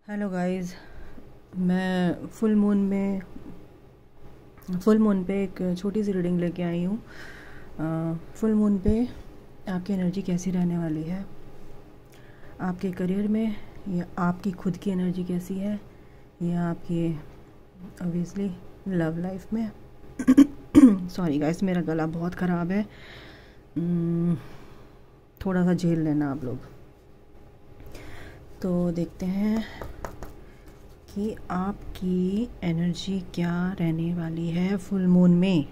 Hello guys. मैं full moon पे एक छोटी सी रीडिंग लेके आई हूँ। फुल मून पे आपकी एनर्जी कैसी रहने वाली है, आपके करियर में, या आपकी खुद की एनर्जी कैसी है, या आपकी ऑब्वियसली लव लाइफ में। सॉरी गाइस, मेरा गला बहुत ख़राब है, थोड़ा सा झेल लेना आप लोग। तो देखते हैं कि आपकी एनर्जी क्या रहने वाली है फुल मून में।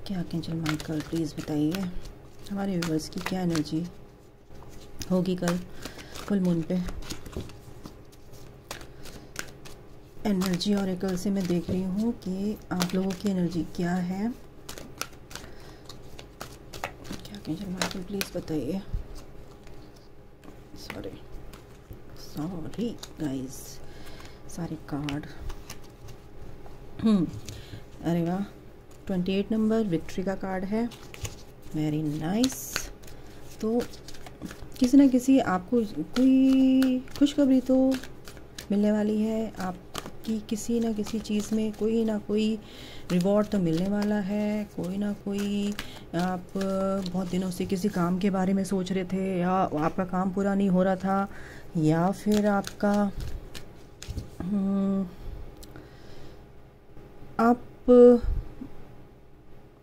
क्या आर्कएंजल माइकल प्लीज़ बताइए हमारे व्यूअर्स की क्या एनर्जी होगी कल फुल मून पे। एनर्जी ऑरेकल से मैं देख रही हूँ कि आप लोगों की एनर्जी क्या है। क्या आर्कएंजल माइकल प्लीज़ बताइए। सॉरी गाइस, सारे कार्ड। अरे वाह, 28 नंबर विक्ट्री का कार्ड है, वेरी नाइस। तो किसी न किसी आपको कोई खुशखबरी तो मिलने वाली है, आपकी किसी न किसी चीज़ में कोई ना कोई रिवॉर्ड तो मिलने वाला है। कोई ना कोई, आप बहुत दिनों से किसी काम के बारे में सोच रहे थे, या आपका काम पूरा नहीं हो रहा था, या फिर आपका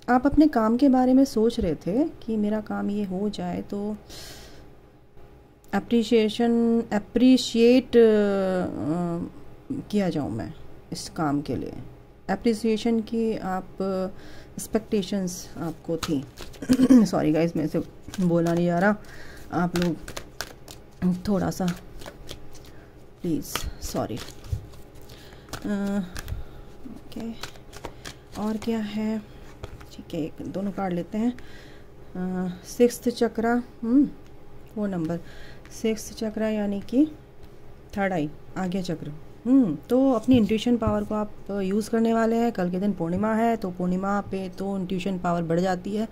आप अपने काम के बारे में सोच रहे थे कि मेरा काम ये हो जाए तो अप्रिशिएट किया जाऊँ मैं इस काम के लिए। अप्रिसिएशन की आप एक्सपेक्टेशंस आपको थी। सॉरी गाइस, मेरे से बोला नहीं जा रहा, आप लोग थोड़ा सा प्लीज़ सॉरी। ओके, और क्या है? ठीक है, दोनों कार्ड लेते हैं। सिक्स्थ चक्रा, वो नंबर 6 चक्रा यानी कि थर्ड आई, आज्ञा चक्र। तो अपनी इंट्यूशन पावर को आप यूज़ करने वाले हैं। कल के दिन पूर्णिमा है, तो पूर्णिमा पे तो इंट्यूशन पावर बढ़ जाती है।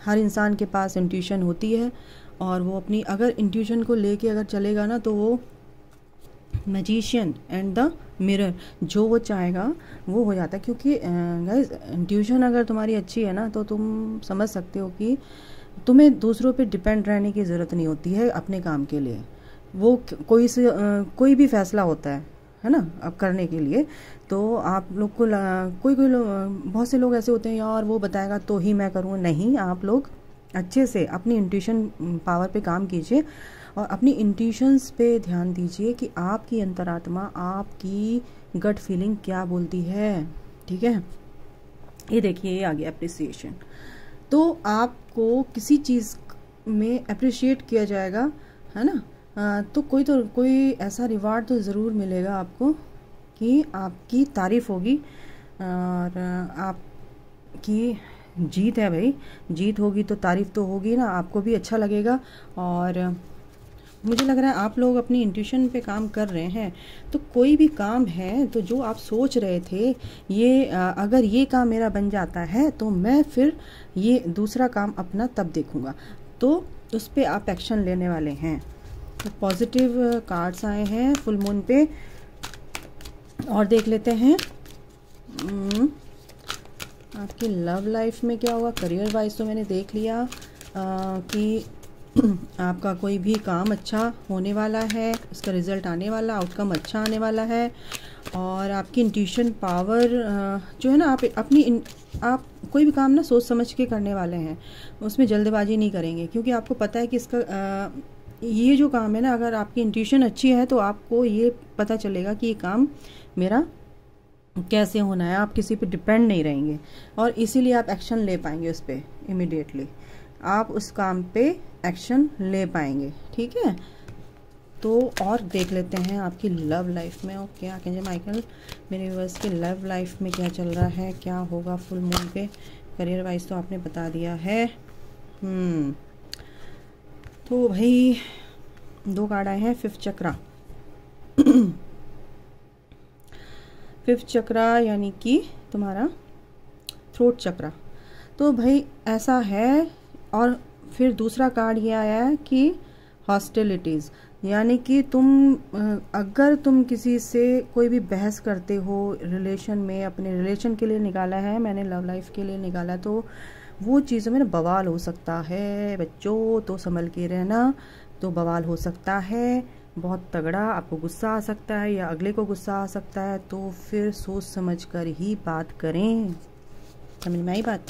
हर इंसान के पास इंट्यूशन होती है, और वो अपनी अगर इंट्यूशन को लेके अगर चलेगा ना, तो वो मैजिशियन एंड द मिरर, जो वो चाहेगा वो हो जाता है। क्योंकि गाइस, इंट्यूशन अगर तुम्हारी अच्छी है ना, तो तुम समझ सकते हो कि तुम्हें दूसरों पे डिपेंड रहने की ज़रूरत नहीं होती है अपने काम के लिए। वो कोई भी फैसला होता है ना, अब करने के लिए। तो आप लोग को कोई लोग, बहुत से लोग ऐसे होते हैं, यार वो बताएगा तो ही मैं करूँ। नहीं, आप लोग अच्छे से अपनी इंट्यूशन पावर पे काम कीजिए, और अपनी इंट्यूशंस पे ध्यान दीजिए कि आपकी अंतरात्मा, आपकी गट फीलिंग क्या बोलती है। ठीक है, ये देखिए, ये आ गया अप्रिसिएशन। तो आपको किसी चीज़ में अप्रिशिएट किया जाएगा, है ना। तो कोई ऐसा रिवार्ड तो ज़रूर मिलेगा आपको कि आपकी तारीफ़ होगी, और आपकी जीत है भाई। जीत होगी तो तारीफ़ तो होगी ना, आपको भी अच्छा लगेगा। और मुझे लग रहा है आप लोग अपनी इंट्यूशन पे काम कर रहे हैं। तो कोई भी काम है तो जो आप सोच रहे थे, ये अगर ये काम मेरा बन जाता है तो मैं फिर ये दूसरा काम अपना तब देखूँगा, तो उस पर आप एक्शन लेने वाले हैं। तो पॉजिटिव कार्ड्स आए हैं फुल मून पे। और देख लेते हैं आपकी लव लाइफ में क्या होगा। करियर वाइज तो मैंने देख लिया कि आपका कोई भी काम अच्छा होने वाला है, इसका रिज़ल्ट आने वाला, आउटकम अच्छा आने वाला है। और आपकी इंट्यूशन पावर जो है ना, आप कोई भी काम ना सोच समझ के करने वाले हैं, उसमें जल्दबाजी नहीं करेंगे। क्योंकि आपको पता है कि इसका ये जो काम है ना, अगर आपकी इंट्यूशन अच्छी है तो आपको ये पता चलेगा कि ये काम मेरा कैसे होना है। आप किसी पे डिपेंड नहीं रहेंगे, और इसीलिए आप एक्शन ले पाएंगे उस पर इमिडिएटली। आप उस काम पे एक्शन ले पाएंगे। ठीक है, तो और देख लेते हैं आपकी लव लाइफ में। ओके आर्कएंजल माइकल, मेरे व्यूअर्स की लव लाइफ में क्या चल रहा है, क्या होगा फुल मून पे। करियर वाइज तो आपने बता दिया है। तो भाई 2 कार्ड आए हैं, 5th चक्रा। 5th चक्रा यानी कि तुम्हारा थ्रोट चक्रा। तो भाई ऐसा है। और फिर दूसरा कार्ड ये आया है कि हॉस्टिलिटीज़। यानी कि अगर तुम किसी से कोई भी बहस करते हो रिलेशन में, अपने रिलेशन के लिए निकाला है मैंने, लव लाइफ के लिए निकाला, तो वो चीज़ों में ना बवाल हो सकता है बच्चों, तो संभल के रहना। तो बवाल हो सकता है बहुत तगड़ा, आपको गुस्सा आ सकता है या अगले को गुस्सा आ सकता है, तो फिर सोच समझ कर ही बात करें। समझ में आई बात?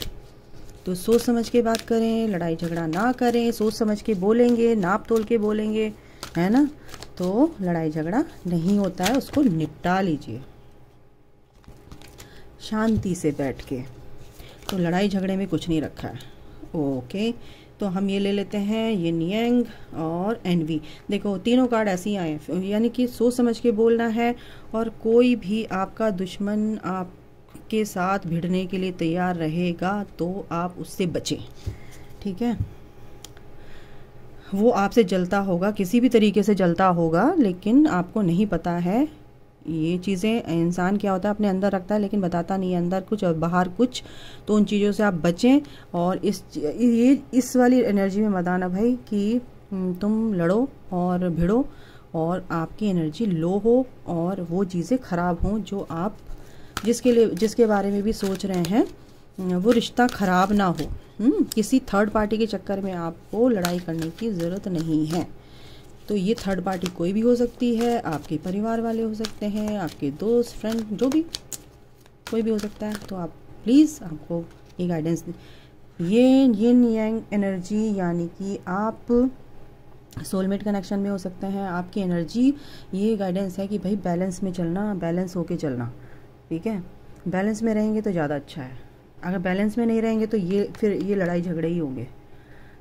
तो सोच समझ के बात करें, लड़ाई झगड़ा ना करें, सोच समझ के बोलेंगे, नाप तोल के बोलेंगे, है ना, तो लड़ाई झगड़ा नहीं होता है, उसको निपटा लीजिए शांति से बैठ के। तो लड़ाई झगड़े में कुछ नहीं रखा है। ओके, तो हम ये ले लेते हैं यिन यांग और एनवी। देखो तीनों कार्ड ऐसे ही आए, यानी कि सोच समझ के बोलना है, और कोई भी आपका दुश्मन आपके साथ भिड़ने के लिए तैयार रहेगा तो आप उससे बचें, ठीक है। वो आपसे जलता होगा, किसी भी तरीके से जलता होगा, लेकिन आपको नहीं पता है। ये चीज़ें इंसान क्या होता है अपने अंदर रखता है लेकिन बताता नहीं है, अंदर कुछ और बाहर कुछ। तो उन चीज़ों से आप बचें, और इस वाली एनर्जी में मत आना भाई कि तुम लड़ो और भिड़ो और आपकी एनर्जी लो हो और वो चीज़ें ख़राब हों जो आप जिसके बारे में भी सोच रहे हैं, वो रिश्ता ख़राब ना हो। किसी थर्ड पार्टी के चक्कर में आपको लड़ाई करने की ज़रूरत नहीं है। तो ये थर्ड पार्टी कोई भी हो सकती है, आपके परिवार वाले हो सकते हैं, आपके दोस्त, फ्रेंड, जो भी, कोई भी हो सकता है। तो आप प्लीज़, आपको ये गाइडेंस, ये यिन यांग एनर्जी, यानी कि आप सोलमेट कनेक्शन में हो सकते हैं। आपकी एनर्जी ये गाइडेंस है कि भाई बैलेंस में चलना, बैलेंस होके चलना, ठीक है। बैलेंस में रहेंगे तो ज़्यादा अच्छा है, अगर बैलेंस में नहीं रहेंगे तो फिर ये लड़ाई झगड़े ही होंगे।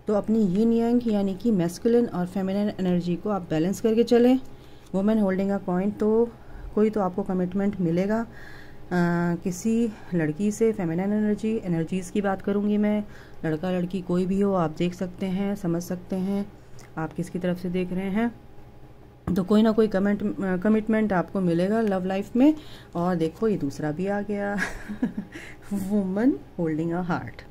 तो अपनी यिन यांग यानी कि मैस्कुलिन और फेमिनिन एनर्जी को आप बैलेंस करके चलें। वुमेन होल्डिंग अ कॉइन, तो कोई तो आपको कमिटमेंट मिलेगा किसी लड़की से। फेमिनिन एनर्जीज़ की बात करूँगी मैं, लड़का लड़की कोई भी हो, आप देख सकते हैं, समझ सकते हैं आप किसकी तरफ से देख रहे हैं। तो कोई ना कोई कमिटमेंट आपको मिलेगा लव लाइफ में। और देखो ये दूसरा भी आ गया वुमन होल्डिंग अ हार्ट।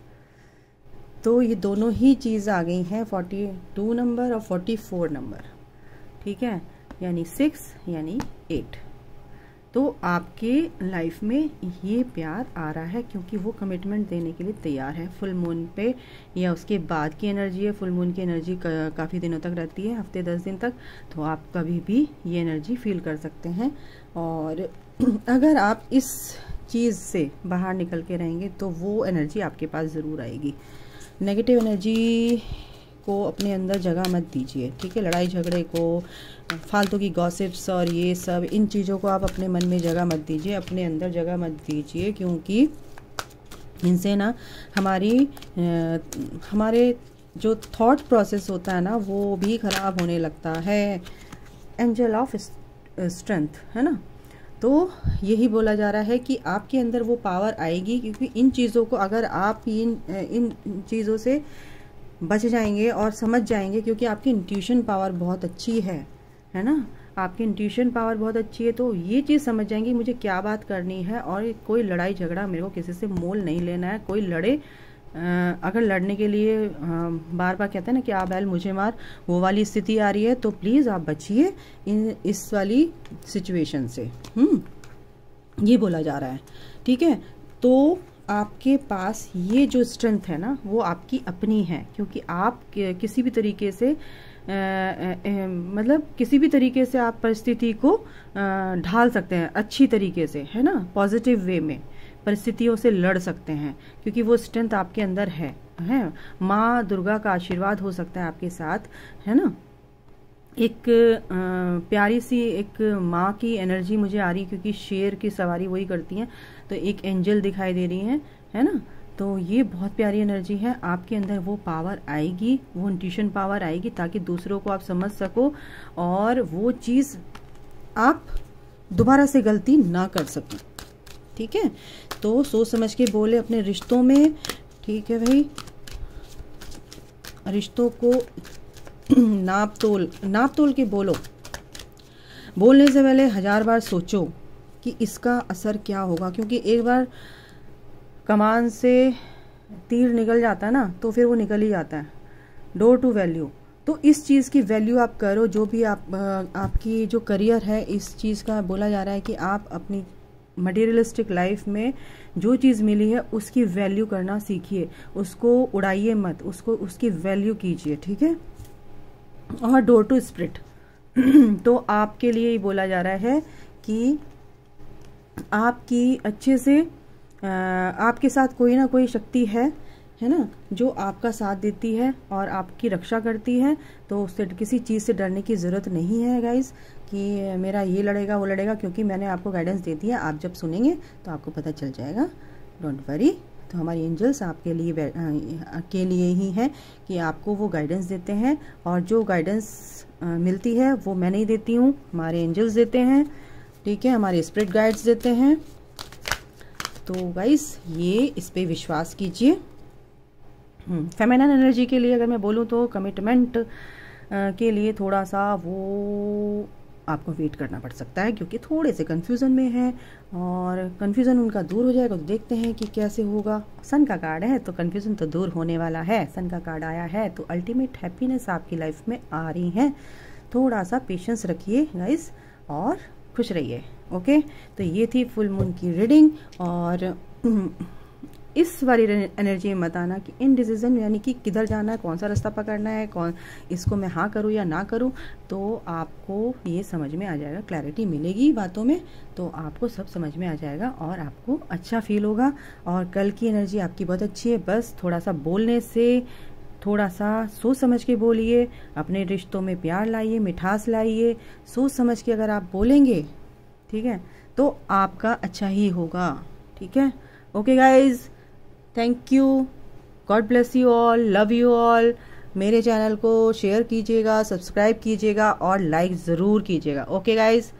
तो ये दोनों ही चीज़ आ गई हैं 42 नंबर और 44 नंबर, ठीक है, यानी 6 यानी 8। तो आपके लाइफ में ये प्यार आ रहा है क्योंकि वो कमिटमेंट देने के लिए तैयार है। फुल मून पे या उसके बाद की एनर्जी है। फुल मून की एनर्जी काफ़ी दिनों तक रहती है, हफ्ते 10 दिन तक। तो आप कभी भी ये एनर्जी फील कर सकते हैं। और अगर आप इस चीज़ से बाहर निकल के रहेंगे तो वो एनर्जी आपके पास ज़रूर आएगी। नेगेटिव एनर्जी को अपने अंदर जगह मत दीजिए, ठीक है। लड़ाई झगड़े को, फालतू की गॉसिप्स और ये सब, इन चीज़ों को आप अपने मन में जगह मत दीजिए, अपने अंदर जगह मत दीजिए, क्योंकि इनसे ना हमारे जो थॉट प्रोसेस होता है ना वो भी ख़राब होने लगता है। एंजल ऑफ स्ट्रेंथ, है ना। तो यही बोला जा रहा है कि आपके अंदर वो पावर आएगी, क्योंकि इन चीज़ों को अगर आप इन चीज़ों से बच जाएंगे और समझ जाएंगे, क्योंकि आपकी इंट्यूशन पावर बहुत अच्छी है ना। आपकी इंट्यूशन पावर बहुत अच्छी है, तो ये चीज़ समझ जाएंगे मुझे क्या बात करनी है। और कोई लड़ाई झगड़ा मेरे को किसी से मोल नहीं लेना है। कोई लड़े, अगर लड़ने के लिए बार बार कहते हैं ना कि आ बैल मुझे मार, वो वाली स्थिति आ रही है, तो प्लीज़ आप बचिए इस वाली सिचुएशन से। ये बोला जा रहा है, ठीक है। तो आपके पास ये जो स्ट्रेंथ है ना वो आपकी अपनी है, क्योंकि आप किसी भी तरीके से मतलब किसी भी तरीके से आप परिस्थिति को ढाल सकते हैं अच्छी तरीके से, है ना। पॉजिटिव वे में परिस्थितियों से लड़ सकते हैं, क्योंकि वो स्ट्रेंथ आपके अंदर है। माँ दुर्गा का आशीर्वाद हो सकता है आपके साथ, है ना। एक प्यारी सी एक माँ की एनर्जी मुझे आ रही है, क्योंकि शेर की सवारी वही करती हैं। तो एक एंजल दिखाई दे रही है ना। तो ये बहुत प्यारी एनर्जी है। आपके अंदर वो पावर आएगी, वो इंट्यूशन पावर आएगी, ताकि दूसरों को आप समझ सको और वो चीज़ आप दोबारा से गलती ना कर सकें, ठीक है। तो सोच समझ के बोले अपने रिश्तों में, ठीक है भाई। रिश्तों को नाप तोल के बोलो। बोलने से पहले 1000 बार सोचो कि इसका असर क्या होगा, क्योंकि एक बार कमान से तीर निकल जाता है ना तो फिर वो निकल ही जाता है। डोर टू वैल्यू। तो इस चीज़ की वैल्यू आप करो, जो भी आपकी जो करियर है, इस चीज़ का बोला जा रहा है कि आप अपनी मटेरियलिस्टिक लाइफ में जो चीज़ मिली है उसकी वैल्यू करना सीखिए, उसको उड़ाइए मत, उसकी वैल्यू कीजिए, ठीक है। और डोर टू स्पिरिट तो आपके लिए ही बोला जा रहा है कि आपकी अच्छे से आपके साथ कोई ना कोई शक्ति है ना, जो आपका साथ देती है और आपकी रक्षा करती है। तो उससे किसी चीज़ से डरने की ज़रूरत नहीं है गाइस कि मेरा ये लड़ेगा वो लड़ेगा, क्योंकि मैंने आपको गाइडेंस दे दिया। आप जब सुनेंगे तो आपको पता चल जाएगा, डोंट वरी। तो हमारी एंजल्स आपके लिए ही हैं कि आपको वो गाइडेंस देते हैं, और जो गाइडेंस मिलती है वो मैं नहीं देती हूँ, हमारे एंजल्स देते हैं, ठीक है, हमारे स्पिरिट गाइड्स देते हैं। तो गाइस ये इस पे विश्वास कीजिए। फेमिनिन एनर्जी के लिए अगर मैं बोलूँ तो कमिटमेंट के लिए थोड़ा सा वो आपको वेट करना पड़ सकता है, क्योंकि थोड़े से कंफ्यूजन में है, और कंफ्यूजन उनका दूर हो जाएगा तो देखते हैं कि कैसे होगा। सन का कार्ड है तो कंफ्यूजन तो दूर होने वाला है, सन का कार्ड आया है तो अल्टीमेट हैप्पीनेस आपकी लाइफ में आ रही है। थोड़ा सा पेशेंस रखिए गाइस और खुश रहिए। ओके, तो ये थी फुल मून की रीडिंग। और इस वाली एनर्जी में मत आना कि इनडिसीजन, यानी कि किधर जाना है, कौन सा रास्ता पकड़ना है, कौन इसको मैं हाँ करूँ या ना करूँ। तो आपको ये समझ में आ जाएगा, क्लैरिटी मिलेगी बातों में, तो आपको सब समझ में आ जाएगा और आपको अच्छा फील होगा। और कल की एनर्जी आपकी बहुत अच्छी है, बस थोड़ा सा बोलने से थोड़ा सा सोच समझ के बोलिए, अपने रिश्तों में प्यार लाइए, मिठास लाइए, सोच समझ के अगर आप बोलेंगे, ठीक है, तो आपका अच्छा ही होगा, ठीक है। Okay guys, thank you, God bless you all, love you all. मेरे चैनल को शेयर कीजिएगा, सब्सक्राइब कीजिएगा और लाइक ज़रूर कीजिएगा। Okay guys.